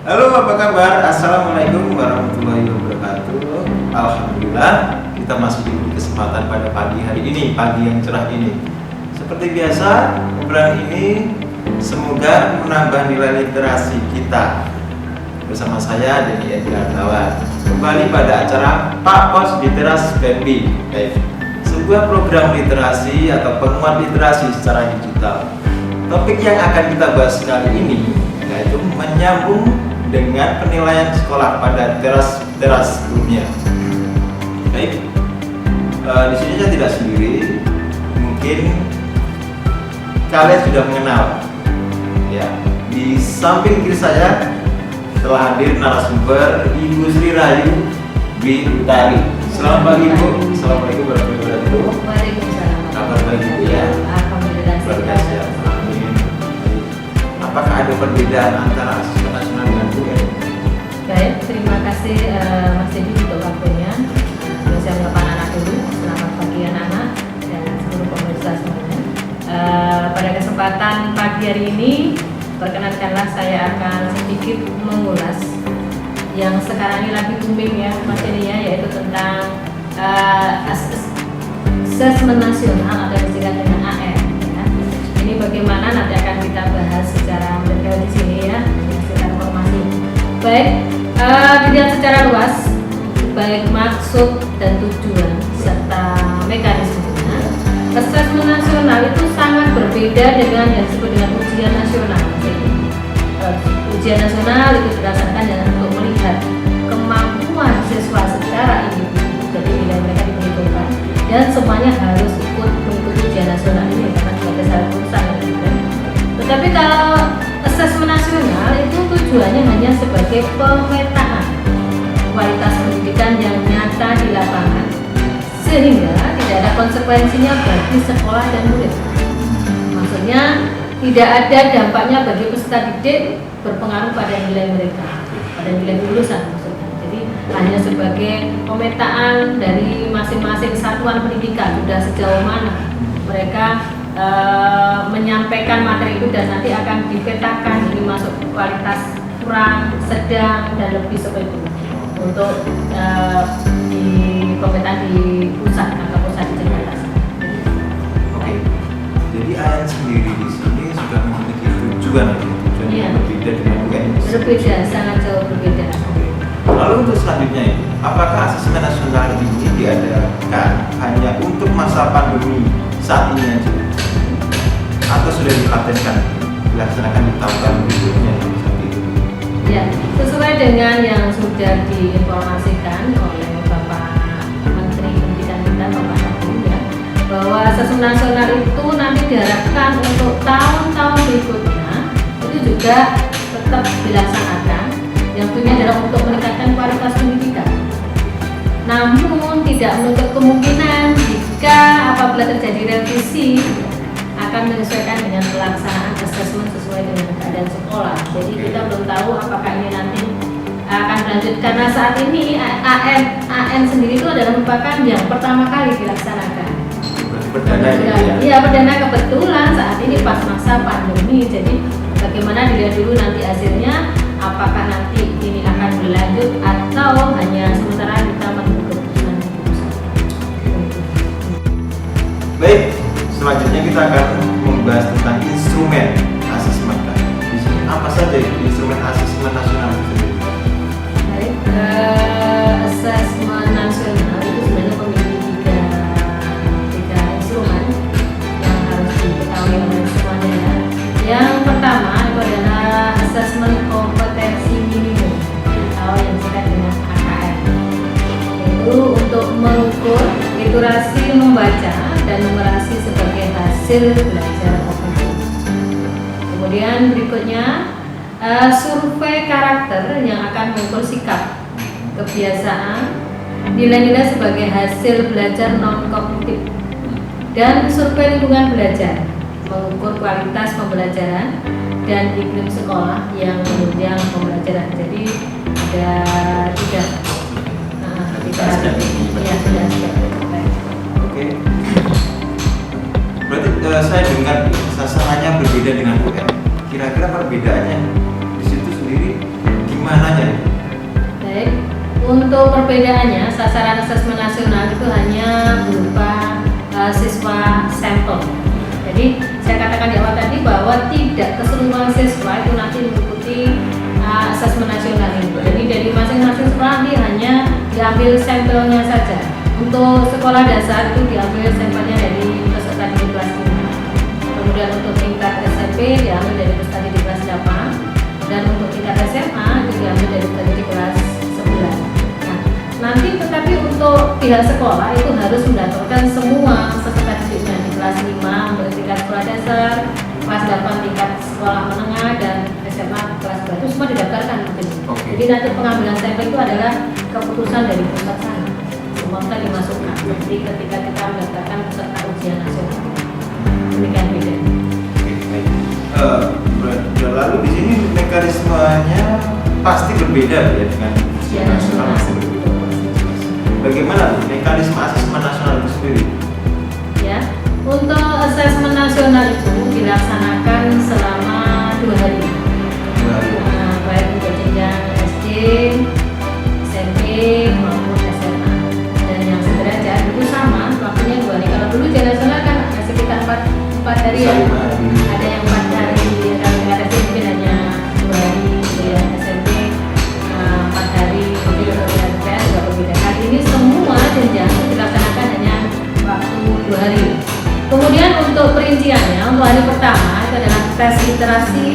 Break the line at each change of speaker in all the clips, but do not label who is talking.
Halo, apa kabar? Assalamualaikum warahmatullahi wabarakatuh. Alhamdulillah, kita masih diberi kesempatan pada pagi hari ini, pagi yang cerah ini. Seperti biasa, obrolan ini semoga menambah nilai literasi kita. Bersama saya Denny Edi Hartawan. Kembali pada acara Pak Pos Literas BEMPI, sebuah program literasi atau penguat literasi secara digital. Topik yang akan kita bahas kali ini yaitu menyambung dengan penilaian sekolah pada teras dunia. Baik, di sini saya tidak sendiri. Mungkin kalian sudah mengenal. Ya, di samping kiri saya telah hadir narasumber Ibu Sri Rahayu Dwi Utari. Selamat pagi Bu. Assalamualaikum warahmatullahi wabarakatuh.
Waalaikumsalam.
Kabar baik Bu ya?
Alhamdulillah
Sehat. Amin. Apakah ada perbedaan antara asesmen nasional dengan UN?
Baik, terima kasih Mas Edi untuk waktunya. Saya menyapa anak dulu. Selamat pagi anak-anak dan seluruh pemirsa semuanya. Pada kesempatan pagi hari ini, perkenankanlah saya akan sedikit mengulas yang sekarang ini lagi booming ya Mas Edi ya, yaitu tentang asesmen nasional atau disingkat dengan AN. Ya. Ini bagaimana nanti akan kita bahas secara mendetail di sini ya, secara informasi. Baik, dilihat secara luas, baik maksud dan tujuan serta mekanismenya. Asesmen nasional itu sangat berbeda dengan yang disebut dengan ujian nasional. Jadi, ujian nasional itu berdasarkan untuk melihat kemampuan siswa secara individu, jadi nilai mereka diperhitungkan dan semuanya harus ikut mengikuti ujian nasional ini karena sebagai syarat lulusan. Tetapi kalau asesmen nasional itu tujuannya hanya sebagai pemetaan kualitas pendidikan yang nyata di lapangan, sehingga tidak ada konsekuensinya bagi sekolah dan murid. Maksudnya tidak ada dampaknya bagi peserta didik berpengaruh pada nilai mereka, pada nilai lulusan maksudnya. Jadi hanya sebagai pemetaan dari masing-masing satuan pendidikan sudah sejauh mana mereka menyampaikan materi itu dan nanti akan dipetakan ini masuk kualitas kurang, sedang dan lebih seperti itu untuk di pemetaan di pusat atau pusat di Jakarta.
Oke, jadi AN sendiri di sini sudah memiliki tujuan yang berbeda dengan UN.
Berbeda, sangat jauh berbeda.
Oke. Lalu untuk selanjutnya ini, apakah asesmen nasional ini diadakan hanya untuk masa pandemi saat ini aja, atau sudah dipatenkan dilaksanakan di tahun berikutnya seperti itu?
Ya, sesuai dengan yang sudah diinformasikan oleh Bapak Menteri Pendidikan kita, Bapak Nadiem, ya, bahwa asesmen nasional itu nanti diharapkan untuk tahun-tahun berikutnya itu juga tetap dilaksanakan. Yang tujuannya adalah untuk meningkatkan kualitas pendidikan. Namun tidak menutup kemungkinan jika apabila terjadi revisi akan menyesuaikan dengan pelaksanaan asesmen sesuai dengan keadaan sekolah. Jadi kita belum tahu apakah ini nanti akan berlanjut karena saat ini AN sendiri itu adalah merupakan yang pertama kali dilaksanakan.
Perdana ya?
Iya, perdana kebetulan saat ini pas masa pandemi. Jadi bagaimana dilihat dulu nanti hasilnya, apakah nanti ini akan berlanjut atau hanya sementara kita menunggu keputusan di pusat.
Baik, selanjutnya kita akan membahas tentang instrumen asesmen. Di sini apa saja itu instrumen asesmen nasional itu?
Baik, asesmen nasional itu sebenarnya memiliki tiga instrumen yang harus diketahui oleh semuanya ya. Yang pertama itu adalah asesmen kompetensi minimum atau yang disebut dengan AKM. Itu untuk mengukur literasi membaca dan numerasi sebagai hasil belajar kognitif. Kemudian berikutnya survei karakter yang akan mengukur sikap, kebiasaan, nilai-nilai sebagai hasil belajar non kognitif, dan survei lingkungan belajar mengukur kualitas pembelajaran dan iklim sekolah yang menunjang pembelajaran. Jadi ada tiga ya sudah.
Oke. Berarti saya dengar sasarannya berbeda dengan UN. Kira-kira perbedaannya di situ sendiri gimana? mananya itu?
Baik, untuk perbedaannya sasaran asesmen nasional itu hanya berupa siswa sampel. Jadi saya katakan di awal tadi bahwa tidak keseluruhan siswa itu nanti mengikuti asesmen nasional ini. Jadi dari masing-masing sekolah nanti hanya diambil sampelnya saja. Untuk sekolah dasar itu diambil sampelnya dari peserta didik kelas 5. Kemudian untuk tingkat SMP diambil dari peserta didik kelas 8, dan untuk tingkat SMA itu diambil dari peserta didik kelas 11. Nah, nanti tetapi untuk pihak sekolah itu harus mendaftarkan semua peserta didiknya di kelas 5 untuk tingkat sekolah dasar, kelas 8 tingkat sekolah menengah, dan SMA kelas 2 itu semua didaftarkan. Jadi nanti pengambilan sampel itu adalah keputusan dari pusat sana. Semua kita dimasukkan. Jadi ketika kita mendaftarkan peserta ujian nasional, demikian beda.
Lalu di sini mekanismenya pasti berbeda ya dengan ujian nasional, pasti berbeda. Bagaimana mekanisme asesmen nasional itu sendiri?
Ya, untuk asesmen nasional itu dilaksanakan selama 2 hari. Baik untuk jenjang SD, SMP maupun SMA. Dan yang sederajat itu sama, waktunya 2 hari. Kalau dulu ujian nasional kan sekitar 4 hari ya. Ada yang 4 hari, kalau SD mungkin hanya 2 hari, ya SMP 4 hari, jadi untuk PTN juga berbeda. Kali ini semua jenjang dilaksanakan hanya waktu 2 hari. Kemudian untuk perinciannya, untuk hari pertama itu adalah tes literasi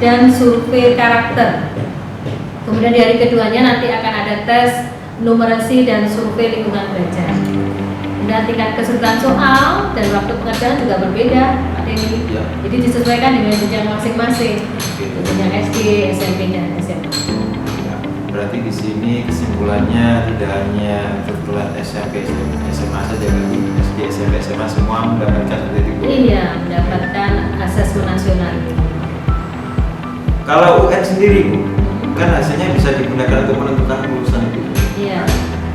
dan survei karakter. Kemudian di hari keduanya nanti akan ada tes numerasi dan survei lingkungan belajar. Dan tingkat kesulitan soal dan waktu pengerjaan juga berbeda, Pak Denny.
Ya.
Jadi disesuaikan dengan jenjang masing-masing, jenjang SD, SMP, dan SMA.
Ya, berarti di sini kesimpulannya tidak hanya setelah SMP, SMA saja, berarti SD, SMP, SMA semua mendapatkan seperti itu.
Iya, mendapatkan asesmen nasional.
Kalau UN sendiri, Bu, kan hasilnya bisa digunakan untuk menentukan lulusan itu.
Iya.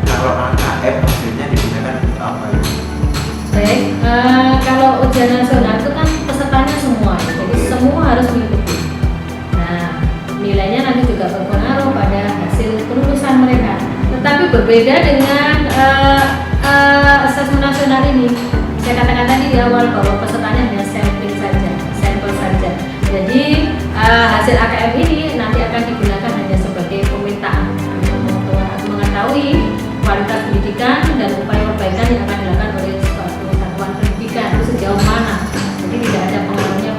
Kalau AKM hasilnya digunakan untuk apa itu?
Baik, kalau ujian nasional itu kan pesertanya semua, jadi semua harus mengikuti. Nah, nilainya nanti juga berpengaruh pada hasil kelulusan mereka. Tetapi berbeda dengan asesmen nasional ini. Saya katakan tadi di awal bahwa pesertanya hanya sampling saja, sampel saja. Jadi hasil AKM ini nanti akan digunakan hanya sebagai pemetaan untuk mengetahui kualitas pendidikan dan upaya perbaikan yang akan dilakukan oleh suatu satuan pendidikan itu sejauh mana. Jadi tidak ada pengaruhnya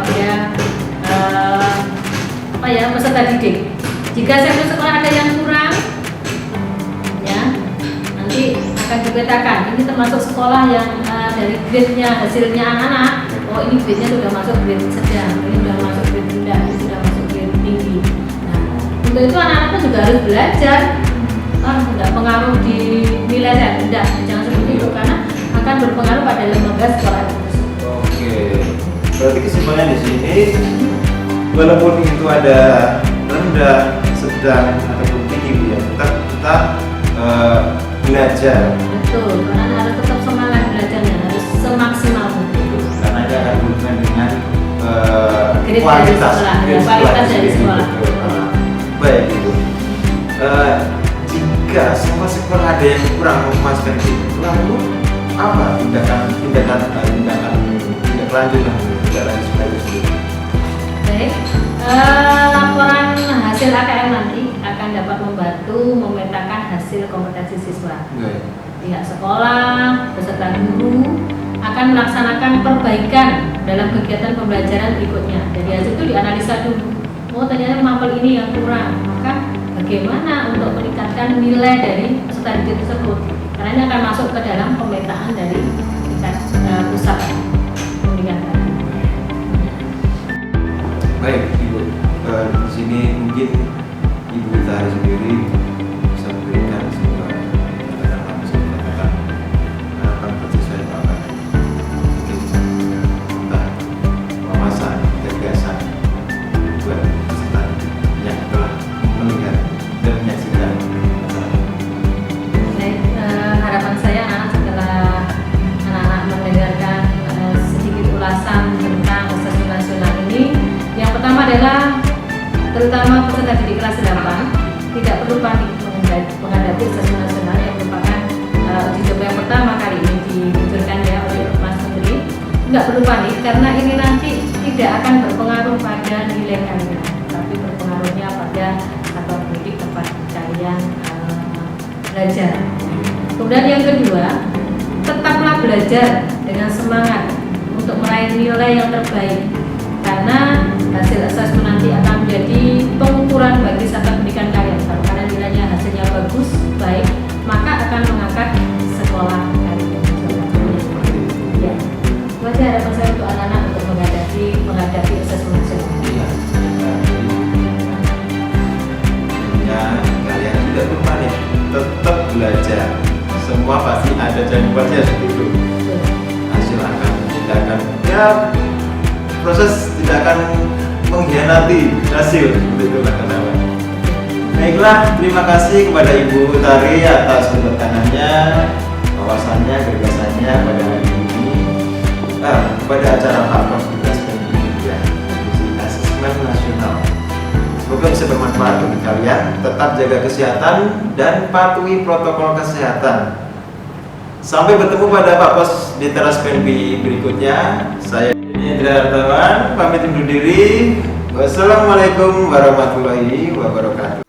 pada peserta didik. Jika sampel sekolah ada yang kurang, ya nanti akan dipetakan. Ini termasuk sekolah yang dari grade-nya hasilnya anak-anak. Oh, ini grade-nya sudah masuk grade sedang, ini sudah masuk grade rendah, ini sudah masuk grade tinggi. Nah, untuk itu anak-anak itu juga harus belajar. Tidak pengaruh di nilai saya, tidak, jangan seperti itu karena akan berpengaruh pada lembaga sekolah itu.
Oke, berarti kesimpulannya di sini, walaupun itu ada rendah, sedang ataupun tinggi, ya tetap belajar.
Betul, karena harus tetap semangat belajarnya, harus semaksimal mungkin.
Karena ini akan berhubungan dengan
Grade
kualitas,
dari sekolah, kualitas dari sekolah.
Baik, Ibu. Jika semua sekolah ada yang kurang memuaskan itu, lalu apa tindak lanjut sendiri?
Baik, laporan hasil AKM nanti akan dapat membantu memetakan hasil kompetensi siswa. Pihak sekolah beserta guru akan melaksanakan perbaikan dalam kegiatan pembelajaran berikutnya. Jadi hasil itu dianalisa dulu. Oh, ternyata mapel ini yang kurang, maka bagaimana untuk meningkatkan nilai dari peserta didik tersebut? Karena ini akan masuk ke dalam pemetaan dari tingkat pusat pendidikan.
Baik, Ibu. Di sini mungkin Ibu Utari sendiri bisa memberikan sebuah katakan harapan bagi saya apa? Mungkin entah wawasan, gagasan buat peserta yang telah melihat dan menyaksikan acara.
Baik, harapan saya setelah anak-anak mendengarkan sedikit ulasan tentang asesmen nasional ini, yang pertama adalah terutama peserta didik kelas 8 tidak perlu panik menghadapi asesmen nasional yang merupakan uji coba yang pertama kali ini diluncurkan ya oleh Mas Menteri. Nggak perlu panik karena ini nanti tidak akan berpengaruh pada nilai kalian, tapi berpengaruhnya pada satuan pendidik tempat kalian belajar. Kemudian yang kedua, tetaplah belajar dengan semangat untuk meraih nilai yang terbaik, karena hasil asesmen nanti akan menjadi pengukuran bagi satuan pendidikan kalian. Kalau kalian nilainya hasilnya bagus, baik, maka akan mengangkat sekolah kalian. Ya, wajah harapan saya untuk anak-anak untuk menghadapi asesmen nasional.
Iya. Ya, kalian tidak perlu panik, tetap belajar. Semua pasti ada jawabannya seperti itu. Hasil tidak akan ya, proses tidak akan mengkhianati hasil begitu teman-teman. Baiklah, terima kasih kepada Ibu Tari atas penekanannya, wawasannya, gagasannya pada hari ini pada acara Fakultas Pendidikan Asesmen Nasional. Semoga bisa bermanfaat bagi kalian. Tetap jaga kesehatan dan patuhi protokol kesehatan. Sampai bertemu pada Pak Pos di teras PNP berikutnya. Saya Indra Hartawan, pamit undur diri. Wassalamualaikum warahmatullahi wabarakatuh.